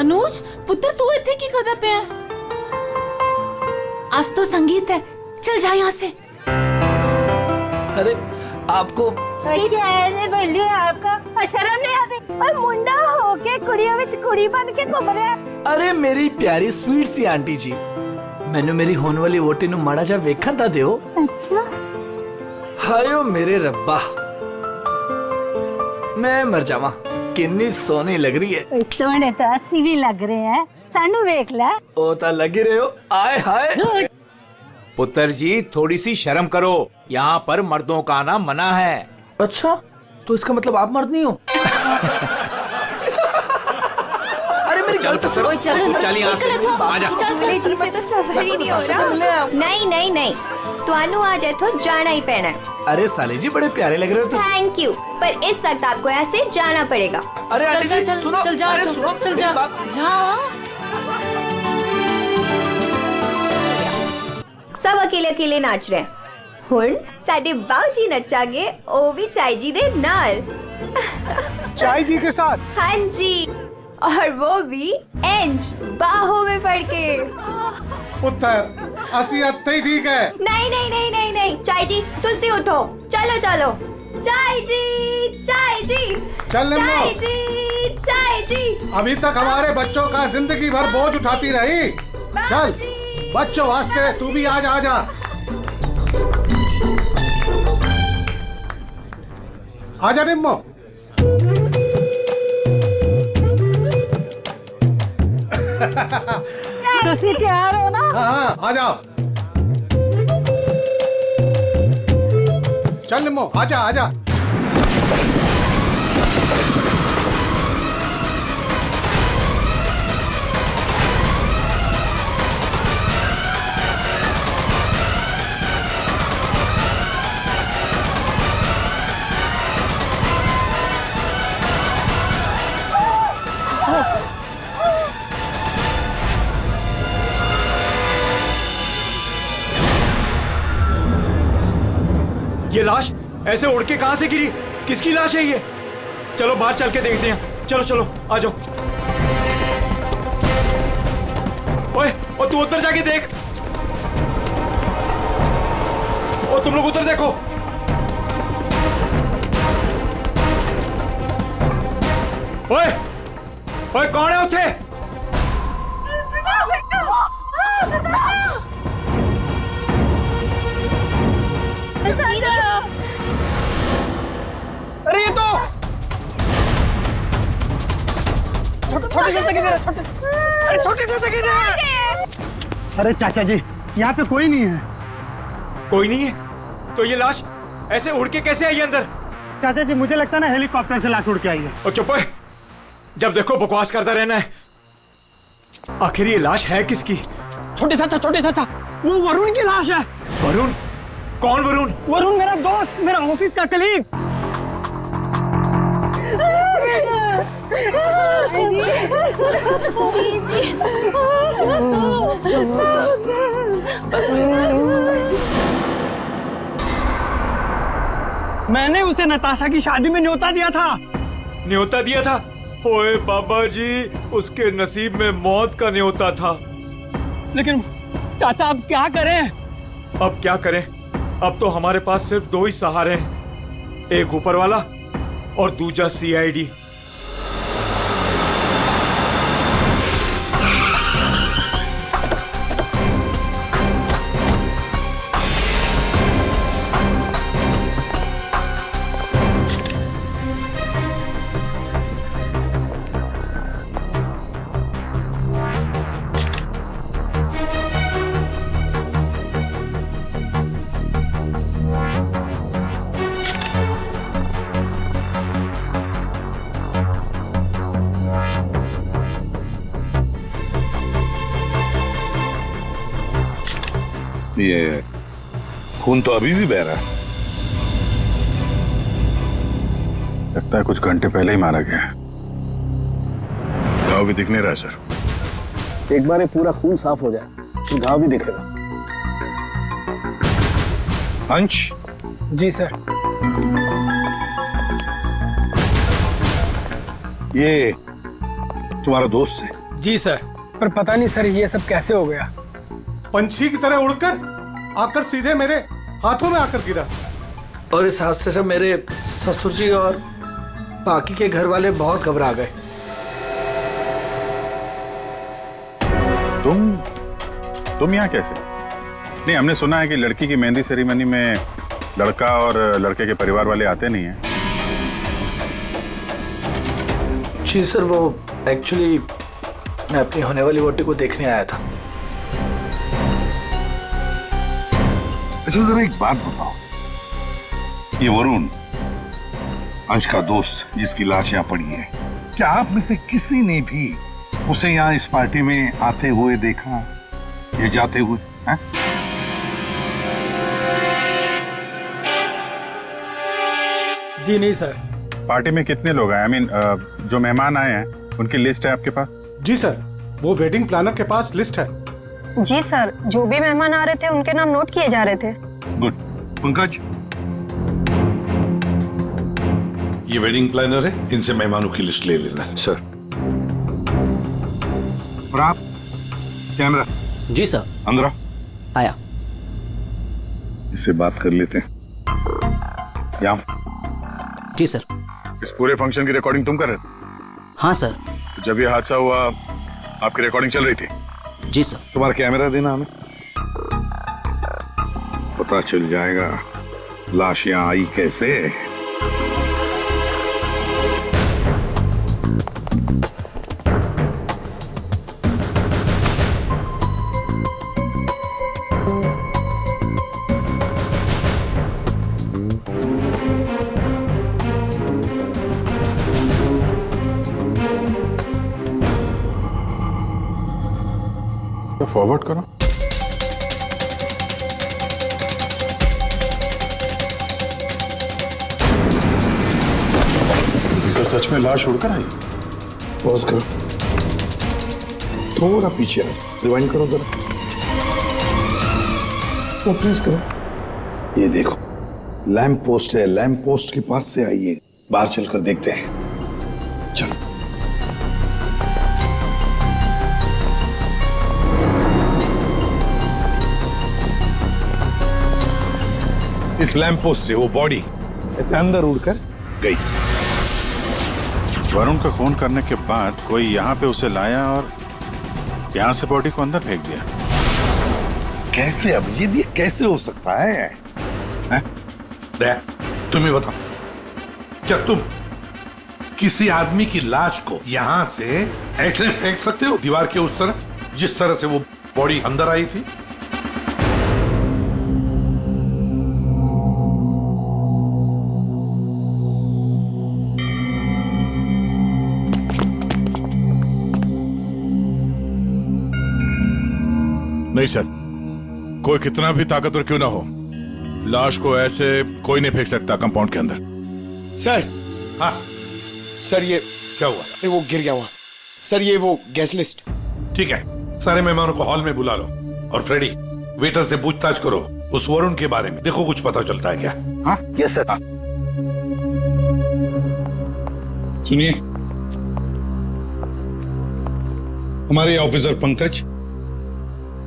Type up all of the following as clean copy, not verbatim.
अनुज पुत्र तू इतने की करदा पे है? आज तो संगीत है, चल जा यहाँ से। अरे आपको क्या है बल्ली आपका शर्म नहीं आती? और मुंडा होके कुड़ियों में कुड़ी बन के घूम रहा है। अरे मेरी प्यारी स्वीट सी आंटी जी, मैंने मेरी होने वाली वोटी नु माड़ा जा वेखन ता दियो। अच्छा हायो मेरे रब्बा, मैं मर जावा, किन्नी सोनी लग रही है। सोने तो अस्सी भी लग रहे हैं, सानू वेख ले। ओ ता लगी रहे हो, आए हाय। पुत्र जी थोड़ी सी शर्म करो, यहाँ पर मर्दों का आना मना है। अच्छा, तो इसका मतलब आप मर्द नहीं हो? अरे मेरी चल पुत्र, चल यहाँ से, आजा। चले जी से तो सफर ही नहीं हो रहा। नहीं नहीं नहीं, तुहानू आज इथों जाना ही पैना है। अरे साले जी बड़े प्यारे लग रहे हो तुम। थैंक यू, पर इस वक्त आपको यहाँ से जाना पड़ेगा। अरे आंटी जी चल सुनो, चल जा, अरे सुनो, चल जा मेरी बात। जा। सब अकेले अकेले नाच रहे हैं। हुण साडे बाऊजी नचागे, ओ भी चाय जी दे नाल। चाय जी के साथ? हाँ जी, और वो भी इंच बाहों में पड़ के। पुत्र असी अत्ते ही ठीक है। नहीं नहीं नहीं नहीं नहीं, चाय जी तुसी उठो, चलो चलो। चाय जी, चाय जी, चल निम्मो। चाय जी, चाय जी। अभी तक हमारे बच्चों का जिंदगी भर बोझ उठाती रही। चल बच्चों वास्ते तू भी आज आ जा। आजा निम्मो। तुसी तैयार हो ना? हाँ आ जाओ। चल निम्मो आजा आजा। ये लाश ऐसे उड़ के कहां से गिरी? किसकी लाश है ये? चलो बाहर चल के देखते हैं। चलो चलो आ जाओ। ओए, और तू उधर जाके देख। और तुम लोग उधर देखो। ओए, ओए कौन है उठे? अरे ये तो छोटे से अरे चाचा जी यहाँ पे कोई नहीं है। कोई नहीं है? तो ये लाश ऐसे उड़ के कैसे आई अंदर? चाचा जी मुझे लगता है ना हेलीकॉप्टर से लाश उड़ के आई है। और चुप है, जब देखो बकवास करता रहना है। आखिर ये लाश है किसकी? छोटे चाचा वो वरुण की लाश है। वरुण? कौन वरुण? वरुण मेरा दोस्त, मेरा ऑफिस का कलीग। मैंने उसे नताशा की शादी में न्योता दिया था। न्योता दिया था? ओए बाबा जी, उसके नसीब में मौत का न्योता था। लेकिन चाचा अब क्या करें? अब क्या करें? अब तो हमारे पास सिर्फ दो ही सहारे हैं, एक ऊपर वाला और दूसरा सीआईडी। ये खून तो अभी भी बह रहा है। लगता है कुछ घंटे पहले ही मारा गया है। घाव भी दिख नहीं रहा है सर। एक बार ये पूरा खून साफ हो जाए तो घाव भी दिखेगा। अंश? जी सर। ये तुम्हारा दोस्त है? जी सर। पर पता नहीं सर ये सब कैसे हो गया। पंछी की तरह उड़कर आकर सीधे मेरे हाथों में आकर गिरा। और इस हादसे से मेरे ससुर जी और बाकी के घर वाले बहुत घबरा गए। तुम यहाँ कैसे? नहीं, हमने सुना है कि लड़की की मेहंदी सेरेमनी में लड़का और लड़के के परिवार वाले आते नहीं हैं। जी सर, वो एक्चुअली मैं अपनी होने वाली वोटी को देखने आया था। अच्छा जरा एक बात बताओ, ये वरुण अंश का दोस्त जिसकी लाश यहाँ पड़ी है, क्या आप में से किसी ने भी उसे यहाँ इस पार्टी में आते हुए देखा या जाते हुए? है? जी नहीं सर। पार्टी में कितने लोग आए? जो मेहमान आए हैं उनकी लिस्ट है आपके पास? जी सर, वो वेडिंग प्लानर के पास लिस्ट है। जी सर, जो भी मेहमान आ रहे थे उनके नाम नोट किए जा रहे थे। गुड। पंकज, ये वेडिंग प्लानर है, इनसे मेहमानों की लिस्ट ले लेना। सर। और आप कैमरा? जी सर। अंदर आया। इससे बात कर लेते हैं। यहाँ जी सर। इस पूरे फंक्शन की रिकॉर्डिंग तुम कर रहे थे? हाँ सर। तो जब ये हादसा हुआ आपकी रिकॉर्डिंग चल रही थी? जी सर। तुम्हारा कैमरा देना हमें, पता चल जाएगा लाश यहाँ आई कैसे। फॉरवर्ड करो। सर सच में लाश उड़कर आई? पॉज करो, थोड़ा पीछे आ, रिवाइंड करो जरा, तो फ्रीज करो। ये देखो लैंप पोस्ट है, लैंप पोस्ट के पास से आइए, बाहर चलकर देखते हैं। चलो। इस लैंप पोस्ट से वो बॉडी ऐसे अंदर उड़कर गई। वरुण को फोन करने के बाद कोई यहाँ पे उसे लाया और यहाँ से बॉडी को अंदर फेंक दिया। कैसे अभिजीत, ये कैसे हो सकता है? दया, तुम्हें बताओ, क्या तुम किसी आदमी की लाश को यहां से ऐसे फेंक सकते हो दीवार के उस तरफ, जिस तरह से वो बॉडी अंदर आई थी? नहीं सर, कोई कितना भी ताकतवर क्यों ना हो, लाश को ऐसे कोई नहीं फेंक सकता कंपाउंड के अंदर। सर। हाँ सर, ये क्या हुआ? वो गिर गया हुआ सर, ये वो गैस लिस्ट। ठीक है, सारे मेहमानों को हॉल में बुला लो और फ्रेडी वेटर से पूछताछ करो उस वरुण के बारे में, देखो कुछ पता चलता है क्या। हाँ यस सर। सुनिए, हमारे ऑफिसर पंकज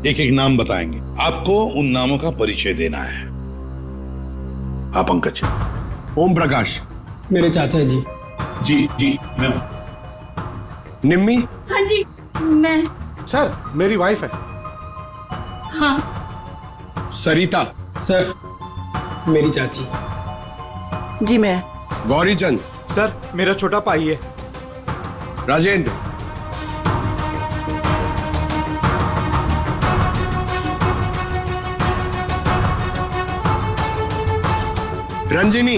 एक एक नाम बताएंगे, आपको उन नामों का परिचय देना है। हाँ पंकज। ओम प्रकाश। मेरे चाचा जी। जी जी मैं। निम्मी। हाँ जी मैं। सर, मेरी वाइफ है। हाँ। सरिता। सर, मेरी चाची। जी मैं। गौरीचंद। सर, मेरा छोटा भाई है। राजेंद्र। रंजिनी।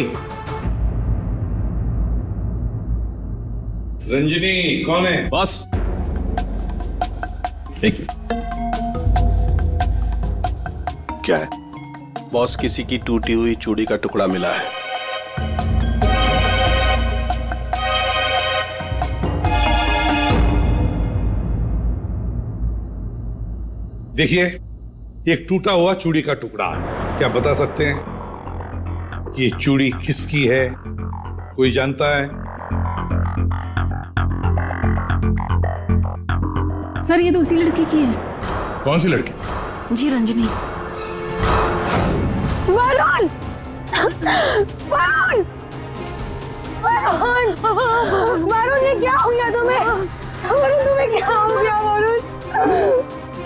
रंजिनी कौन है? बस। एक क्या है? बॉस, किसी की टूटी हुई चूड़ी का टुकड़ा मिला है। देखिए, एक टूटा हुआ चूड़ी का टुकड़ा है। क्या बता सकते हैं कि ये चूड़ी किसकी है? कोई जानता है? सर ये तो उसी लड़की की है। कौन सी लड़की? जी रंजनी। वरुण वरुण वरुण वरुण ये क्या हो गया तुम्हें? वरुण तुम्हें क्या हो गया? वरुण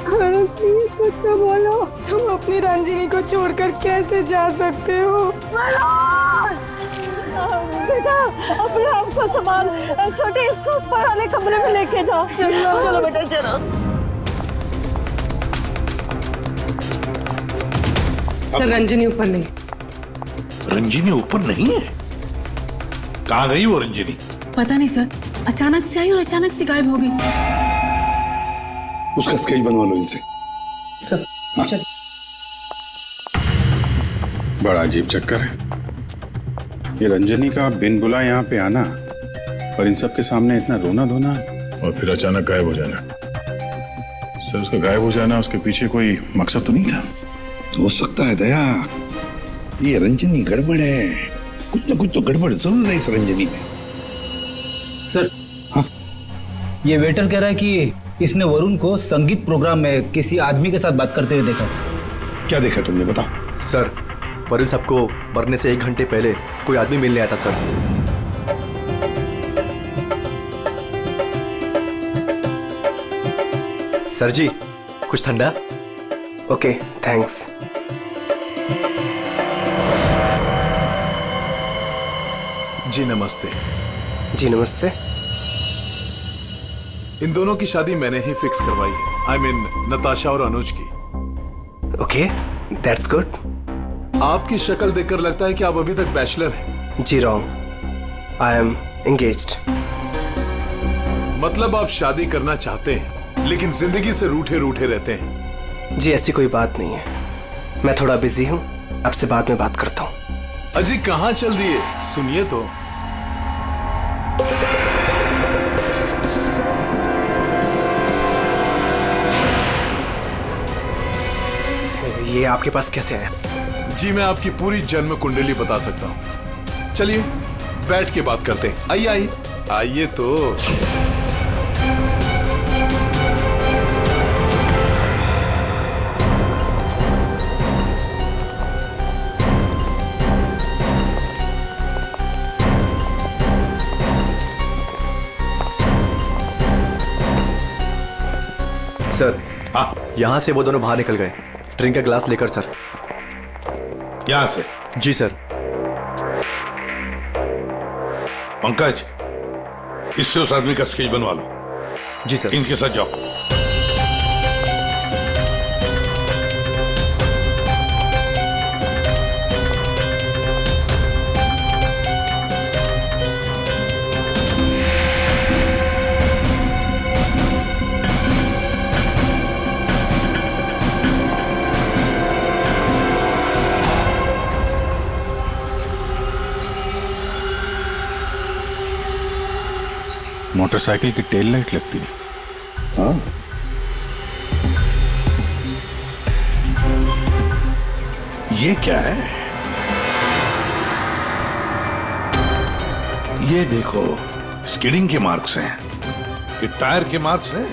वरुण प्लीज कुछ तो बोलो। तुम अपनी रंजनी को छोड़कर कैसे जा सकते हो? वरुण बेटा अपने आप को संभाल। छोटे इसको ऊपर वाले कमरे में लेके जाओ। चलो चलो बेटा चलो। सर रंजनी ऊपर नहीं। रंजनी ऊपर नहीं है? कहाँ गई वो रंजनी? पता नहीं सर, अचानक से आई और अचानक से गायब हो गई। उसका स्केच बनवा लो इनसे। सर बड़ा अजीब चक्कर है ये रंजनी का, बिन बुला यहाँ पे आना और इन सब के सामने इतना रोना धोना और फिर अचानक गायब हो जाना। सर उसका गायब हो जाना, उसके पीछे कोई मकसद तो नहीं था? हो सकता है दया, ये रंजनी गड़बड़ है, कुछ ना कुछ तो गड़बड़ जरूर है इस रंजनी में। सर हाँ? ये वेटर कह रहा है कि इसने वरुण को संगीत प्रोग्राम में किसी आदमी के साथ बात करते हुए देखा। क्या देखा तुमने, बताओ। सर वरुण साहब को मरने से 1 घंटे पहले कोई आदमी मिलने आया था सर। सर जी कुछ ठंडा? Okay thanks. जी नमस्ते। जी नमस्ते। इन दोनों की शादी मैंने ही फिक्स करवाई है। आई मीन नताशा और अनुज की। Okay that's good. आपकी शक्ल देखकर लगता है कि आप अभी तक बैचलर हैं। जी रॉन्ग, आई एम एंगेज्ड। मतलब आप शादी करना चाहते हैं लेकिन जिंदगी से रूठे रूठे रहते हैं। जी ऐसी कोई बात नहीं है, मैं थोड़ा बिजी हूँ, आपसे बाद में बात करता हूँ। अजी कहाँ चल दिए, सुनिए तो। ये आपके पास कैसे आया? जी मैं आपकी पूरी जन्म कुंडली बता सकता हूँ। चलिए बैठ के बात करते हैं। आइए आइए आइए तो। सर हाँ? यहाँ से वो दोनों बाहर निकल गए, ड्रिंक का ग्लास लेकर सर। यहां से? जी सर। पंकज, इससे उस आदमी का स्केच बनवा लो। जी सर। इनके साथ जाओ। मोटरसाइकिल की टेल लाइट लगती है। हाँ? ये क्या है? ये देखो, स्किडिंग के मार्क्स हैं। ये टायर के मार्क्स हैं।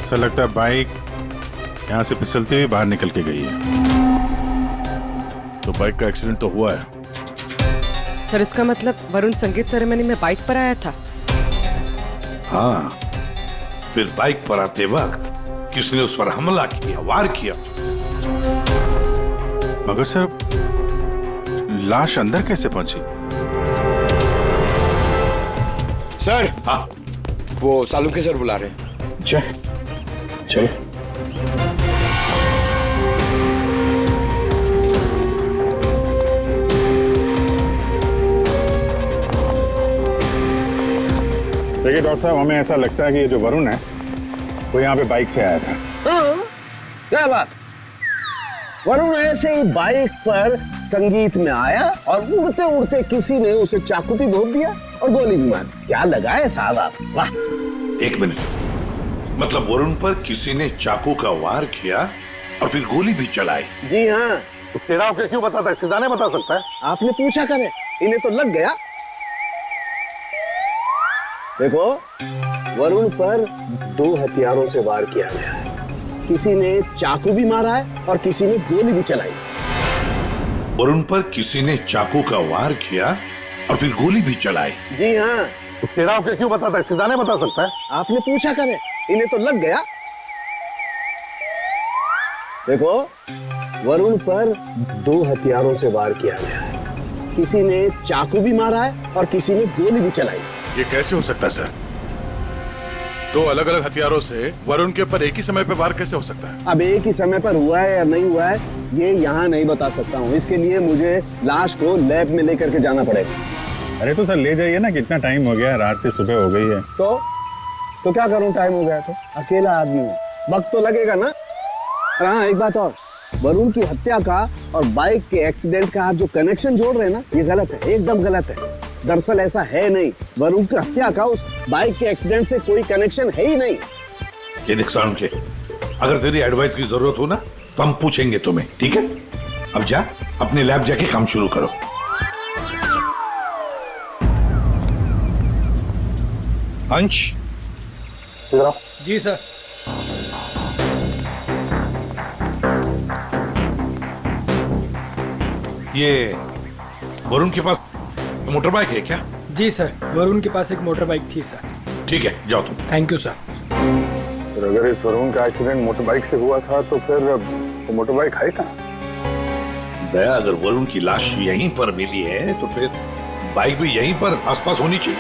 ऐसा लगता है बाइक यहाँ से फिसलते हुए बाहर निकल के गई है। तो बाइक का एक्सीडेंट तो हुआ है। सर इसका मतलब वरुण संगीत सेरेमनी में बाइक पर आया था। हाँ, फिर बाइक पर आते वक्त किसने उस पर हमला किया, वार किया। मगर सर लाश अंदर कैसे पहुंची? सर, हाँ, वो सालुंके सर बुला रहे हैं। चलो। देखिए डॉक्टर साहब, हमें ऐसा लगता है कि ये जो वरुण है वो यहाँ पे बाइक से आया था। हाँ, क्या बात। वरुण ऐसे ही बाइक पर संगीत में आया और उड़ते उड़ते किसी ने उसे चाकू भी भोंक दिया और गोली भी मार दी। क्या लगाए साहब आप, वाह। एक मिनट, मतलब वरुण पर किसी ने चाकू का वार किया और फिर गोली भी चलाई? जी हाँ। तेरा आपको क्यों बताता है? सिद्धाने बता सकता है। आपने पूछा करे, इन्हें तो लग गया। देखो, वरुण पर 2 हथियारों से वार किया गया है। किसी ने चाकू भी मारा है और किसी ने गोली भी चलाई। वरुण पर किसी ने चाकू का वार किया और फिर गोली भी चलाई। जी हाँ। तो तेरा आपके क्यों बताता है? खजाने बता सकता है। आपने पूछा करे, इन्हें तो लग गया। देखो, वरुण पर 2 हथियारों से वार किया गया है। किसी ने चाकू भी मारा है और किसी ने गोली भी चलाई। ये कैसे हो सकता है सर? 2 अलग अलग हथियारों से वरुण के ऊपर एक ही समय पे वार कैसे हो सकता है? अब एक ही समय पर हुआ है या नहीं हुआ है, ये यहाँ नहीं बता सकता हूँ। इसके लिए मुझे लाश को लैब में लेकर के जाना पड़ेगा। अरे तो सर ले जाइए ना, कितना टाइम हो गया, रात से सुबह हो गई है। तो क्या करूँ, टाइम हो गया तो अकेला आदमी हूँ, वक्त तो लगेगा ना। हाँ, एक बात और, वरुण की हत्या का और बाइक के एक्सीडेंट का आप जो कनेक्शन जोड़ रहे हैं ना, ये गलत है, एकदम गलत है। दरअसल ऐसा है नहीं, वरुण की हत्या का उस बाइक के एक्सीडेंट से कोई कनेक्शन है ही नहीं। ये देख साउंड के, अगर तेरी एडवाइस की जरूरत हो ना तो हम पूछेंगे तुम्हें, ठीक है? अब जा अपने लैब जाके काम शुरू करो। अंश, जी सर। ये वरुण के पास मोटर बाइक है क्या? जी सर, वरुण के पास एक मोटर बाइक थी सर। ठीक है, जाओ तुम। Thank you sir. अगर इस वरुण का एक्सीडेंट मोटर बाइक से हुआ था तो फिर वो मोटर बाइक है कहाँ? दया, अगर वरुण की लाश यहीं पर मिली है तो फिर बाइक भी यहीं पर आसपास होनी चाहिए।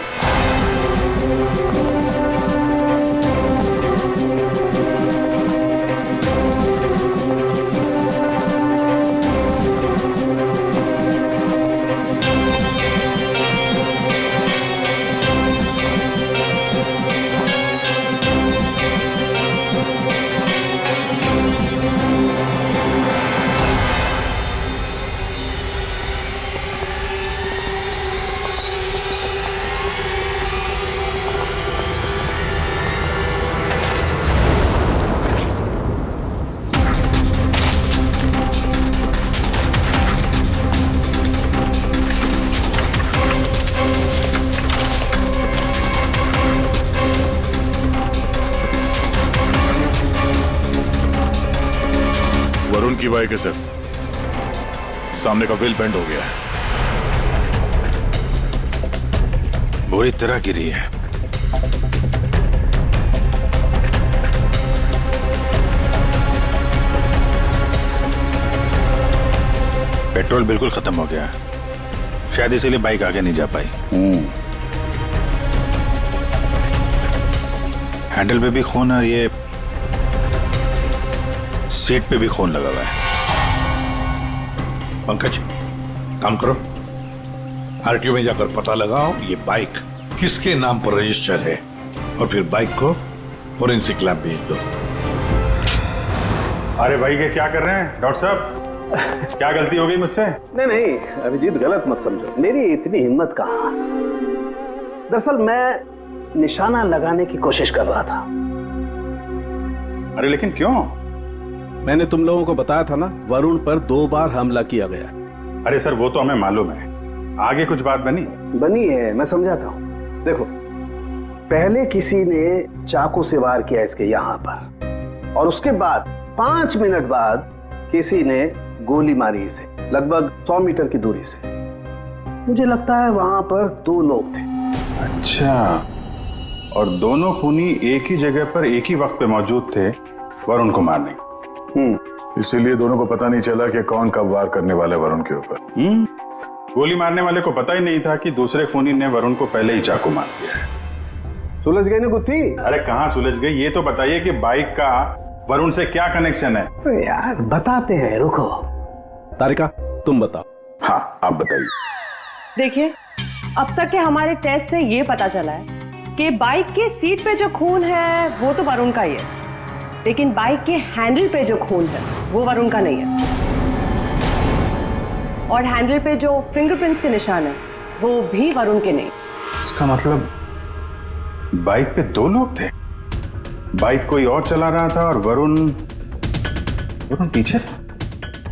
वरुण की बाइक है सर, सामने का व्हील बेंड हो गया है, बुरी तरह गिरी है। पेट्रोल बिल्कुल खत्म हो गया, शायद इसीलिए बाइक आगे नहीं जा पाई। हैंडल पे भी खून और ये सीट पे भी खून लगा हुआ है। पंकज, काम करो, आरटीओ में जाकर पता लगाओ ये बाइक किसके नाम पर रजिस्टर है और फिर बाइक को फोरेंसिक लैब भेज दो। अरे भाई ये क्या कर रहे हैं डॉक्टर साहब? क्या गलती हो गई मुझसे? नहीं, अभिजीत गलत मत समझो, मेरी इतनी हिम्मत कहाँ। दरअसल मैं निशाना लगाने की कोशिश कर रहा था। अरे लेकिन क्यों? मैंने तुम लोगों को बताया था ना, वरुण पर 2 बार हमला किया गया। अरे सर वो तो हमें मालूम है, आगे कुछ बात बनी है, मैं समझाता हूँ। देखो, पहले किसी ने चाकू से वार किया इसके यहाँ पर, और उसके बाद 5 मिनट बाद किसी ने गोली मारी इसे, लगभग 100 मीटर की दूरी से। मुझे लगता है वहां पर 2 लोग थे। अच्छा, और दोनों खूनी एक ही जगह पर एक ही वक्त पे मौजूद थे वरुण को मारने। इसीलिए दोनों को पता नहीं चला कि कौन कब वार करने वाले वरुण के ऊपर। गोली मारने वाले को पता ही नहीं था कि दूसरे खूनी ने वरुण को पहले ही चाकू मार दिया है। सुलझ गई ना गुत्थी? अरे कहाँ सुलझ गई, ये तो बताइए कि बाइक का वरुण से क्या कनेक्शन है? यार बताते हैं, रुको। तारिका तुम बताओ। हाँ आप बताइए। देखिए, अब तक के हमारे टेस्ट से ये पता चला है कि बाइक के सीट पे जो खून है वो तो वरुण का ही है, लेकिन बाइक के हैंडल पे जो खून है वो वरुण का नहीं है, और हैंडल पे जो फिंगरप्रिंट्स के निशान है वो भी वरुण के नहीं। इसका मतलब बाइक पे 2 लोग थे, बाइक कोई और चला रहा था और वरुण पीछे था।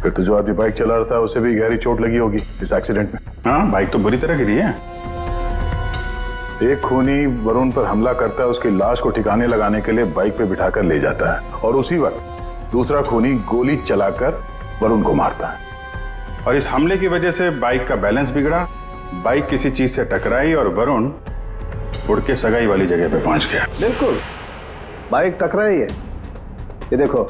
फिर तो जो आदमी बाइक चला रहा था उसे भी गहरी चोट लगी होगी इस एक्सीडेंट में। हाँ, बाइक तो बुरी तरह गिरी है। एक खूनी वरुण पर हमला करता है, उसकी लाश को ठिकाने लगाने के लिए बाइक पे बिठाकर ले जाता है और उसी वक्त दूसरा खूनी गोली चलाकर वरुण को मारता है। और इस हमले की वजह से बाइक का बैलेंस बिगड़ा, बाइक किसी चीज से टकराई और वरुण उड़ के सगाई वाली जगह पे पहुंच गया। बिल्कुल, बाइक टकराई है। ये देखो,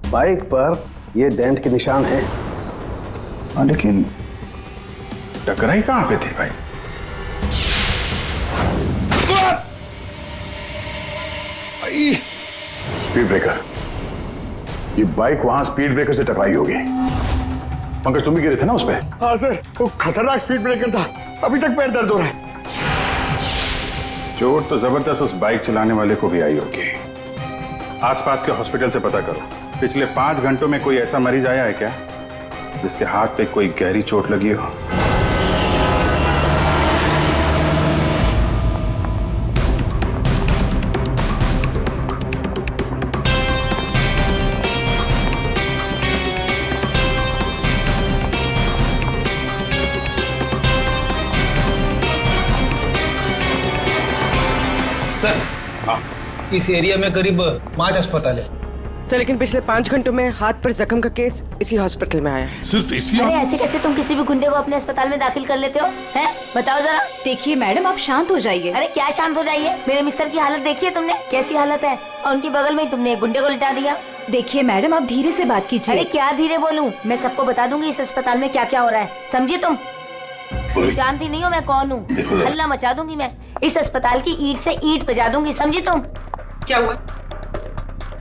बाइक पर ये डेंट के निशान हैं। लेकिन टकराई कहां पे थी भाई? Speed breaker. ये बाइक वहां स्पीड ब्रेकर से टकराई होगी। पंकज, तुम भी गिरे थे ना उस पे? हाँ सर, वो खतरनाक स्पीड ब्रेकर था। अभी तक पैर दर्द हो रहा है। चोट तो जबरदस्त उस बाइक चलाने वाले को भी आई होगी। आसपास के हॉस्पिटल से पता करो, पिछले 5 घंटों में कोई ऐसा मरीज आया है क्या जिसके हाथ पे कोई गहरी चोट लगी हो? सर, इस एरिया में करीब 5 अस्पताल है सर, लेकिन पिछले 5 घंटों में हाथ पर जख्म का केस इसी हॉस्पिटल में आया है। सिर्फ इसी? अरे ऐसे कैसे तुम किसी भी गुंडे को अपने अस्पताल में दाखिल कर लेते हो? हैं? बताओ जरा। देखिए मैडम, आप शांत हो जाइए। अरे क्या शांत हो जाइए? मेरे मिस्टर की हालत देखी है तुमने? कैसी हालत है? और उनके बगल में ही तुमने एक गुंडे को लिटा दिया। देखिए मैडम, आप धीरे से बात कीजिए। अरे क्या धीरे बोलूं? मैं सबको बता दूंगी इस अस्पताल में क्या क्या हो रहा है, समझी तुम? जानती नहीं हो मैं कौन हूँ? हल्ला मचा दूंगी मैं। इस अस्पताल की ईंट से ईंट बजा दूंगी, समझी तुम? क्या हुआ?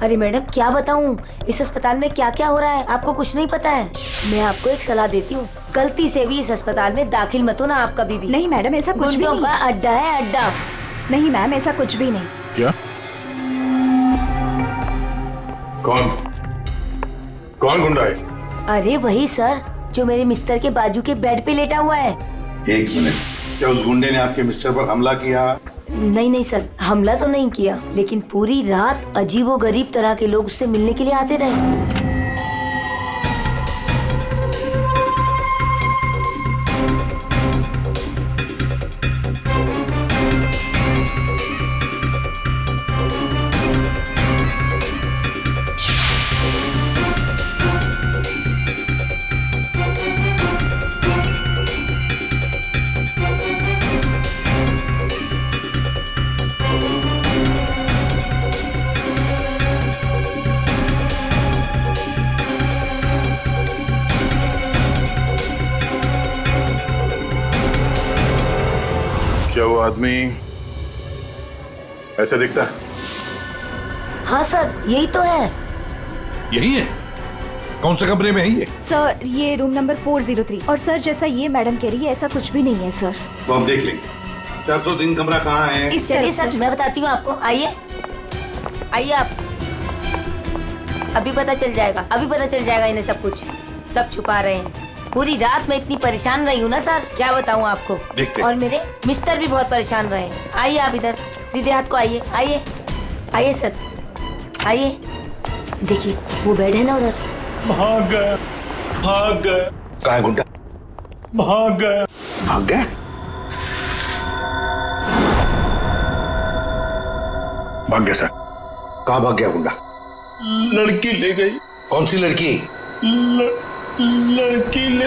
अरे मैडम क्या बताऊं, इस अस्पताल में क्या क्या हो रहा है आपको कुछ नहीं पता है। मैं आपको एक सलाह देती हूँ, गलती से भी इस अस्पताल में दाखिल मत होना आप कभी भी। नहीं मैडम, ऐसा कुछ भी गुंडों नहीं। का अड्डा है, अड्डा। नहीं मैम, ऐसा कुछ भी नहीं। क्या? कौन गुंडा है? अरे वही सर, जो मेरे मिस्टर के बाजू के बेड पे लेटा हुआ है। एक मिनट, क्या उस गुंडे ने आपके मिस्टर पर हमला किया? नहीं नहीं सर, हमला तो नहीं किया, लेकिन पूरी रात अजीबोगरीब तरह के लोग उससे मिलने के लिए आते रहे। क्या वो आदमी ऐसे दिखता है? हाँ सर, यही तो है। यही है? कौन से कमरे में है ये? सर, ये रूम नंबर 403। और सर, जैसा ये मैडम कह रही है, ऐसा कुछ भी नहीं है सर। तो हम देख लेंगे। 403 कमरा कहाँ है? इस चलिए सर, मैं बताती हूँ आपको। आइए आइए आप, अभी पता चल जाएगा, अभी पता चल जाएगा इन्हें सब कुछ। सब छुपा रहे हैं। पूरी रात मैं इतनी परेशान रही हूँ ना सर, क्या बताऊँ आपको। और मेरे मिस्टर भी बहुत परेशान रहे। आइए आप इधर, सीधे हाथ को आइए। आइए आइए सर, आइए। देखिए वो बेड है ना उधर। भाग गया, भाग गया। कहाँ है गुंडा? भाग गया। भाग गया? भाग गया सर। कहाँ भाग गया गुंडा? लड़की ले गई। कौन सी लड़की? लड़की ले।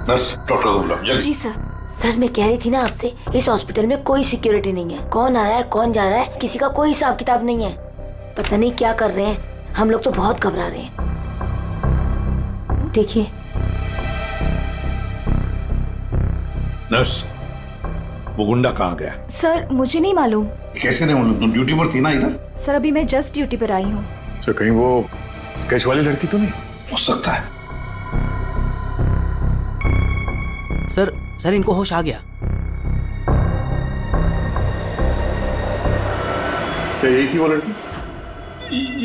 नर्स, डॉक्टर को बुलाओ जल्दी। जी सर। सर मैं कह रही थी ना आपसे, इस हॉस्पिटल में कोई सिक्योरिटी नहीं है। कौन आ रहा है कौन जा रहा है किसी का कोई हिसाब किताब नहीं है। पता नहीं क्या कर रहे हैं, हम लोग तो बहुत घबरा रहे हैं। देखिए। नर्स, वो गुंडा कहाँ गया? सर मुझे नहीं मालूम। कैसे नहीं मालूम? तुम ड्यूटी पर थी ना इधर? सर अभी मैं जस्ट ड्यूटी पर आई हूँ। तो कहीं वो स्केच वाली लड़की तो नहीं? हो सकता है। सर इनको होश आ गया। क्या यही थी वो लड़की?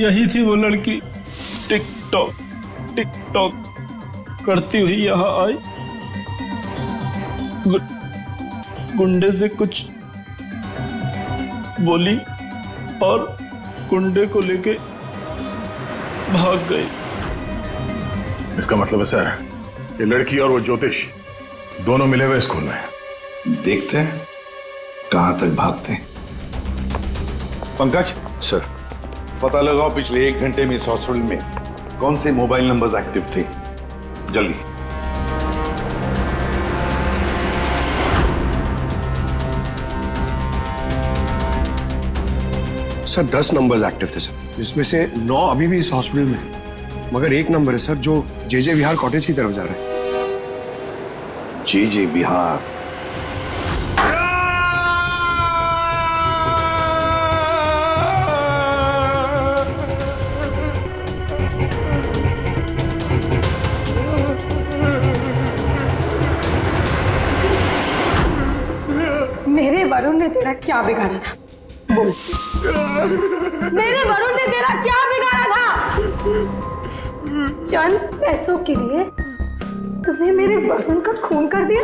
यही थी वो लड़की। टिकटॉक टिकटॉक करती हुई यहाँ आई, गुंडे से कुछ बोली और गुंडे को लेके भाग गई। इसका मतलब है सर, ये लड़की और वो ज्योतिष दोनों मिले हुए स्कूल में। देखते हैं कहां तक भागते हैं। पंकज सर, पता लगाओ पिछले 1 घंटे में इस हॉस्पिटल में कौन से मोबाइल नंबर्स एक्टिव थे, जल्दी। सर 10 नंबर्स एक्टिव थे सर, जिसमें से 9 अभी भी इस हॉस्पिटल में है, मगर एक नंबर है सर जो जे विहार कॉटेज की तरफ जा रहा है। जे विहार? मेरे वरुण ने तेरा क्या बिगाड़ा था? बोल। मेरे वरुण ने तेरा क्या बिगाड़ा था? चंद पैसों के लिए तूने मेरे वरुण का खून कर दिया।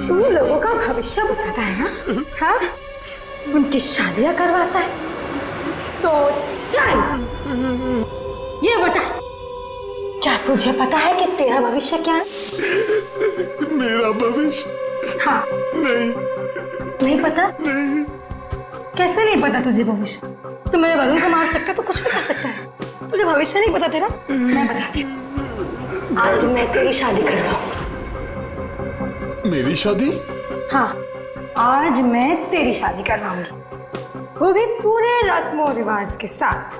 तू लोगों का भविष्य बताता है ना? हाँ? उनकी शादियां करवाता है। तो चल ये बता, क्या तुझे पता है कि तेरा भविष्य क्या है? मेरा भविष्य? हाँ। नहीं पता? नहीं। कैसे नहीं पता तुझे भविष्य? तू मेरे वरुण को मार सकता है तो कुछ भी कर सकता है। तुझे भविष्य नहीं पता तेरा? मैं बताती हूँ। आज मैं तेरी शादी कर रहा हूँ। मेरी शादी? हाँ, आज मैं तेरी शादी करवाऊंगी, वो भी पूरे रस्मों रिवाज के साथ।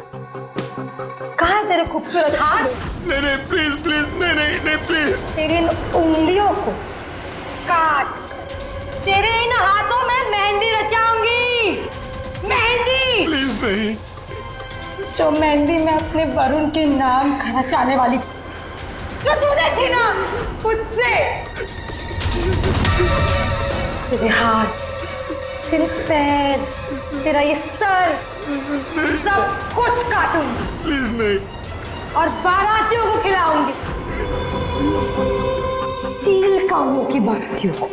कहाँ है तेरे खूबसूरत हाथ? नहीं प्लीज प्लीज, नहीं प्लीज। तेरी इन उंगलियों को काट, तेरे इन हाथों में मेहंदी रचाऊंगी। मेहंदी? प्लीज नहीं। जो मेहंदी मैं अपने वरुण के नाम रचाने वाली थी, जो तूने थी ना मुझसे। तेरे हाथ, तेरे पैर, तेरा ये सर, सब कुछ काटूंगी। प्लीज नहीं। और बारातियों को खिलाऊंगी, चील कामों की बारातियों को।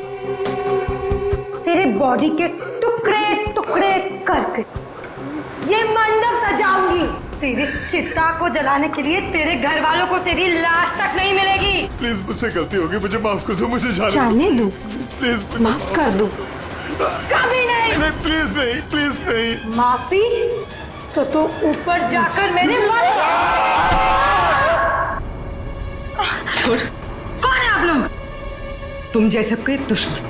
तेरे बॉडी के टुकड़े टुकड़े करके ये मंडप सजाऊंगी। तेरी चिता को जलाने के लिए तेरे घर वालों को तेरी लाश तक नहीं मिलेगी। प्लीज, मुझसे गलती होगी, मुझे माफ कर दो, मुझे जाने दो। प्लीज माफ कर दो। कभी नहीं। नहीं प्लीज नहीं, प्लीज नहीं। माफी तो तू ऊपर जाकर मेरे छोड़। कौन है आप लोग? तुम जैसे कोई दुश्मन।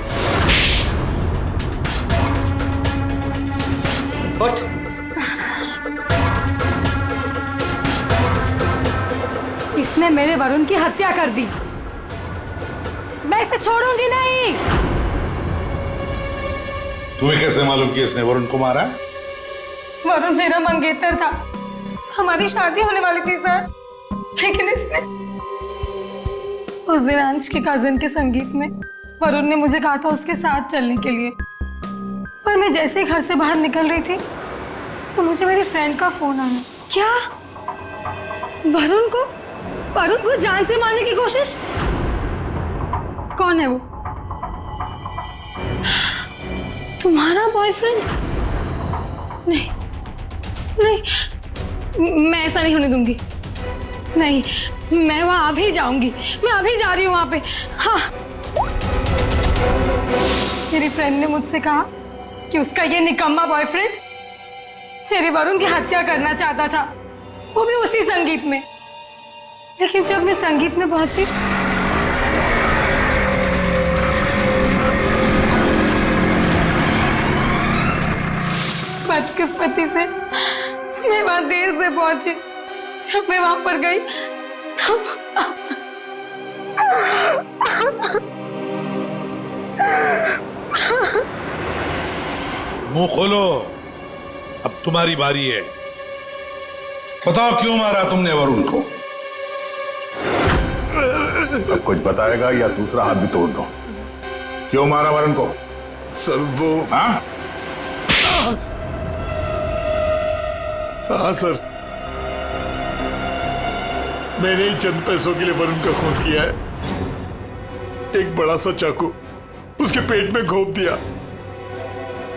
उठ। इसने मेरे वरुण की हत्या कर दी, मैं इसे छोड़ूंगी नहीं। तुम्हें कैसे मालूम कि इसने वरुण को मारा? वरुण मेरा मंगेतर था, हमारी शादी होने वाली थी सर, लेकिन इसने उस दिन अंश के कजिन के संगीत में वरुण ने मुझे कहा था उसके साथ चलने के लिए, पर मैं जैसे ही घर से बाहर निकल रही थी तो मुझे मेरी फ्रेंड का फोन आया। क्या? वरुण को जान से मारने की कोशिश? कौन है वो? तुम्हारा बॉयफ्रेंड? नहीं, मैं ऐसा नहीं होने दूंगी। नहीं, मैं वहां अभी जाऊंगी, मैं अभी जा रही हूँ वहां पे। हाँ, मेरी फ्रेंड ने मुझसे कहा कि उसका ये निकम्मा बॉयफ्रेंड मेरे वरुण की हत्या करना चाहता था, वो भी उसी संगीत में। लेकिन जब मैं संगीत में पहुंची बदकिस्मती से मैं वहां देर से पहुंची। जब मैं वहां पर गई तो मुंह खोलो, अब तुम्हारी बारी है। बताओ क्यों मारा तुमने वरुण को? अब कुछ बताएगा या दूसरा हाथ भी तोड़ दो। क्यों मारा वरुण को? सर वो हाँ सर, मैंने ही चंद पैसों के लिए वरुण का खून किया है। एक बड़ा सा चाकू उसके पेट में घोंप दिया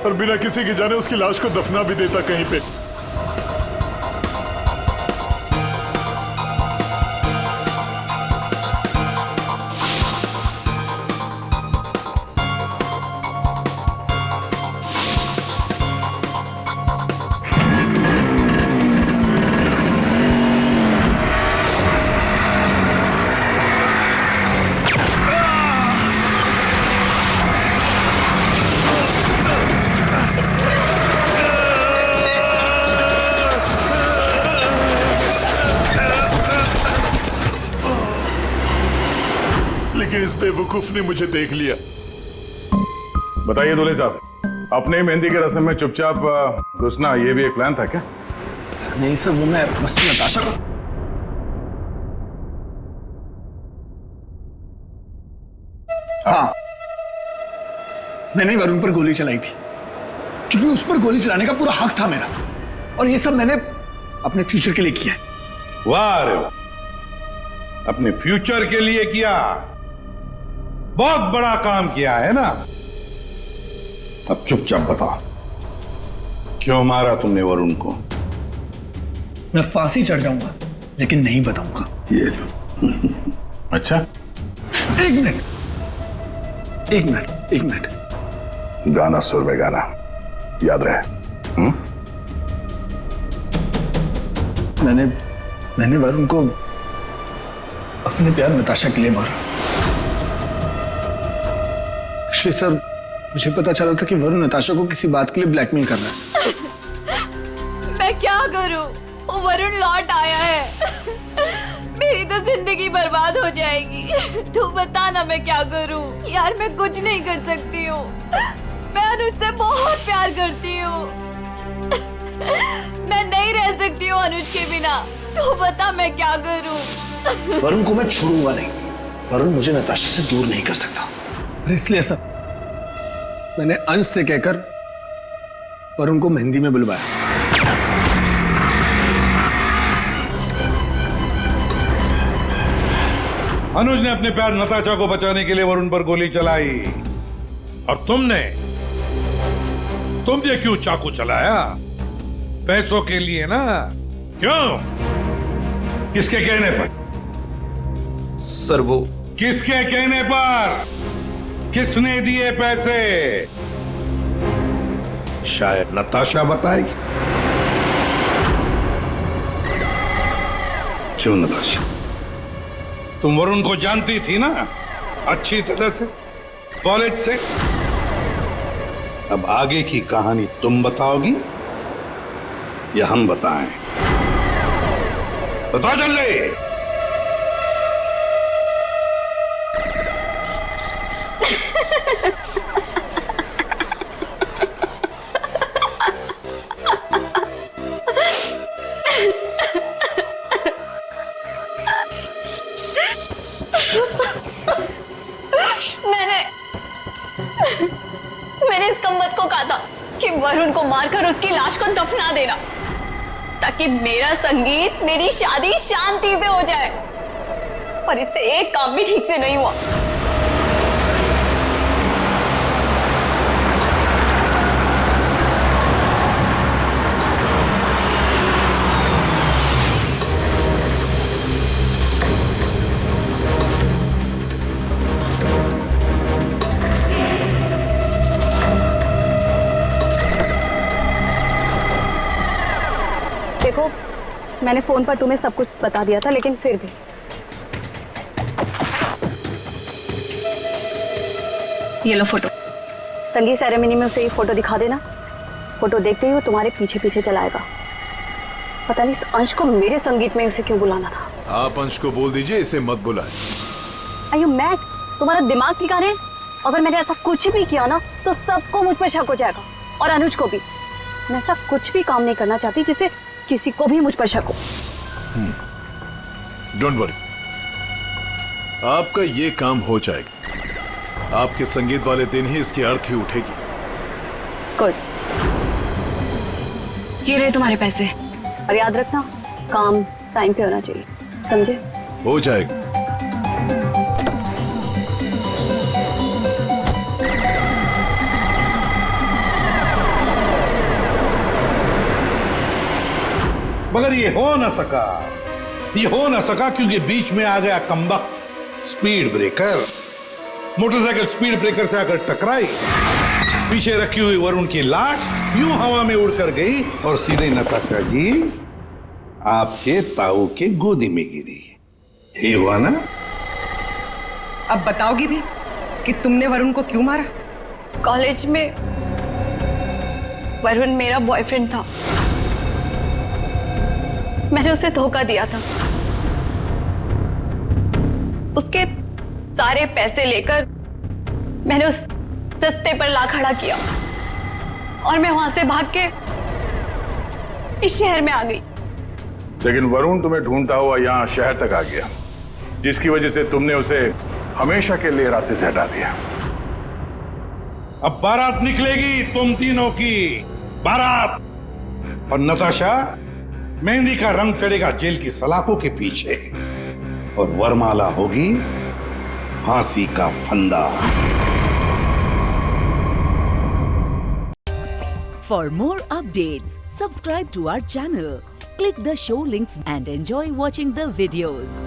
और बिना किसी के जाने उसकी लाश को दफना भी देता कहीं पे। लेकिन इस बेवकूफ ने मुझे देख लिया। बताइए दूल्हे साहब, अपने मेहंदी के रस्म में चुपचाप घुसना ये भी एक प्लान था क्या? नहीं सर, वो मैं बस नताशा को हाँ, मैंने वरुण पर गोली चलाई थी क्योंकि उस पर गोली चलाने का पूरा हक था मेरा, और ये सब मैंने अपने फ्यूचर के लिए किया है। वाह रे वाह, अपने फ्यूचर के लिए किया, बहुत बड़ा काम किया है ना। अब चुपचाप बताओ, क्यों मारा तुमने वरुण को? मैं फांसी चढ़ जाऊंगा लेकिन नहीं बताऊंगा। ये लो। अच्छा, एक मिनट गाना सुर में गाना याद रहे। मैंने वरुण को अपने प्यार नताशा के लिए मारा। एक्चुअली सर, मुझे पता चला था कि वरुण नताशा को किसी बात के लिए ब्लैकमेल कर रहा है। मैं क्या करूं? वो वरुण लौट आया है। मेरी तो जिंदगी बर्बाद हो जाएगी। तू बता ना मैं क्या करूं? यार मैं कुछ नहीं कर सकती हूँ। मैं अनुज से बहुत प्यार करती हूँ। मैं नहीं रह सकती हूँ अनुज के बिना। तू बता मैं क्या करूं? वरुण को मैं छोड़ूंगा नहीं। वरुण मुझे नताशा से दूर नहीं कर सकता। इसलिए सर, मैंने अंश से कहकर वरुण को मेहंदी में बुलवाया। अनुज ने अपने प्यार नताशा को बचाने के लिए वरुण पर गोली चलाई, और तुमने क्यों चाकू चलाया? पैसों के लिए ना? क्यों? किसके कहने पर? सर वो किसके कहने पर? किसने दिए पैसे? शायद नताशा बताएगी। क्यों नताशा? तुम वरुण को जानती थी ना अच्छी तरह से, कॉलेज से। अब आगे की कहानी तुम बताओगी या हम बताएं? बताओ जल्दी। मैंने इस कम्बत को कहा था कि वरुण को मारकर उसकी लाश को दफना देना, ताकि मेरा संगीत, मेरी शादी शांति से हो जाए। पर इससे एक काम भी ठीक से नहीं हुआ। देखो, मैंने फोन पर तुम्हें सब कुछ बता दिया था, लेकिन फिर भी ये लो फोटो। संगीत सेरेमनी में उसे ये फोटो दिखा देना। फोटो देखते ही वो तुम्हारे पीछे पीछे चलाएगा। पता नहीं इस अंश को मेरे संगीत में उसे क्यों बुलाना था। आप अंश को बोल दीजिए इसे मत बुलाए। Are you mad? तुम्हारा दिमाग ठिकाने है? अगर मैंने ऐसा कुछ भी किया ना तो सबको मुझ पर शक हो जाएगा, और अनुज को भी। मैं ऐसा कुछ भी काम नहीं करना चाहती जिससे किसी को भी मुझ पर शक हो। डोंट वरी, आपका ये काम हो जाएगा। आपके संगीत वाले दिन ही इसकी अर्थी उठेगी। गुड। ये रहे तुम्हारे पैसे। और याद रखना, काम टाइम पे होना चाहिए, समझे? हो जाएगा। मगर ये हो ना सका क्योंकि बीच में आ गया कमबख्त speed breaker. Motorcycle speed breaker से आकर टकराई, पीछे रखी हुई वरुण की लाश यूं हवा में उड़कर गई और सीधे नताशा जी आपके ताऊ के गोदी में गिरी। यही हुआ ना? अब बताओगी भी कि तुमने वरुण को क्यों मारा? कॉलेज में वरुण मेरा बॉयफ्रेंड था। मैंने उसे धोखा दिया था। उसके सारे पैसे लेकर मैंने उस रास्ते पर ला खड़ा किया और मैं वहां से भाग के इस शहर में आ गई। लेकिन वरुण तुम्हें ढूंढता हुआ यहाँ शहर तक आ गया, जिसकी वजह से तुमने उसे हमेशा के लिए रास्ते से हटा दिया। अब बारात निकलेगी तुम तीनों की, बारात। और नताशा, मेहंदी का रंग चढ़ेगा जेल की सलाखों के पीछे और वरमाला होगी फांसी का फंदा। For more updates, subscribe to our channel, click the show links and enjoy watching the videos.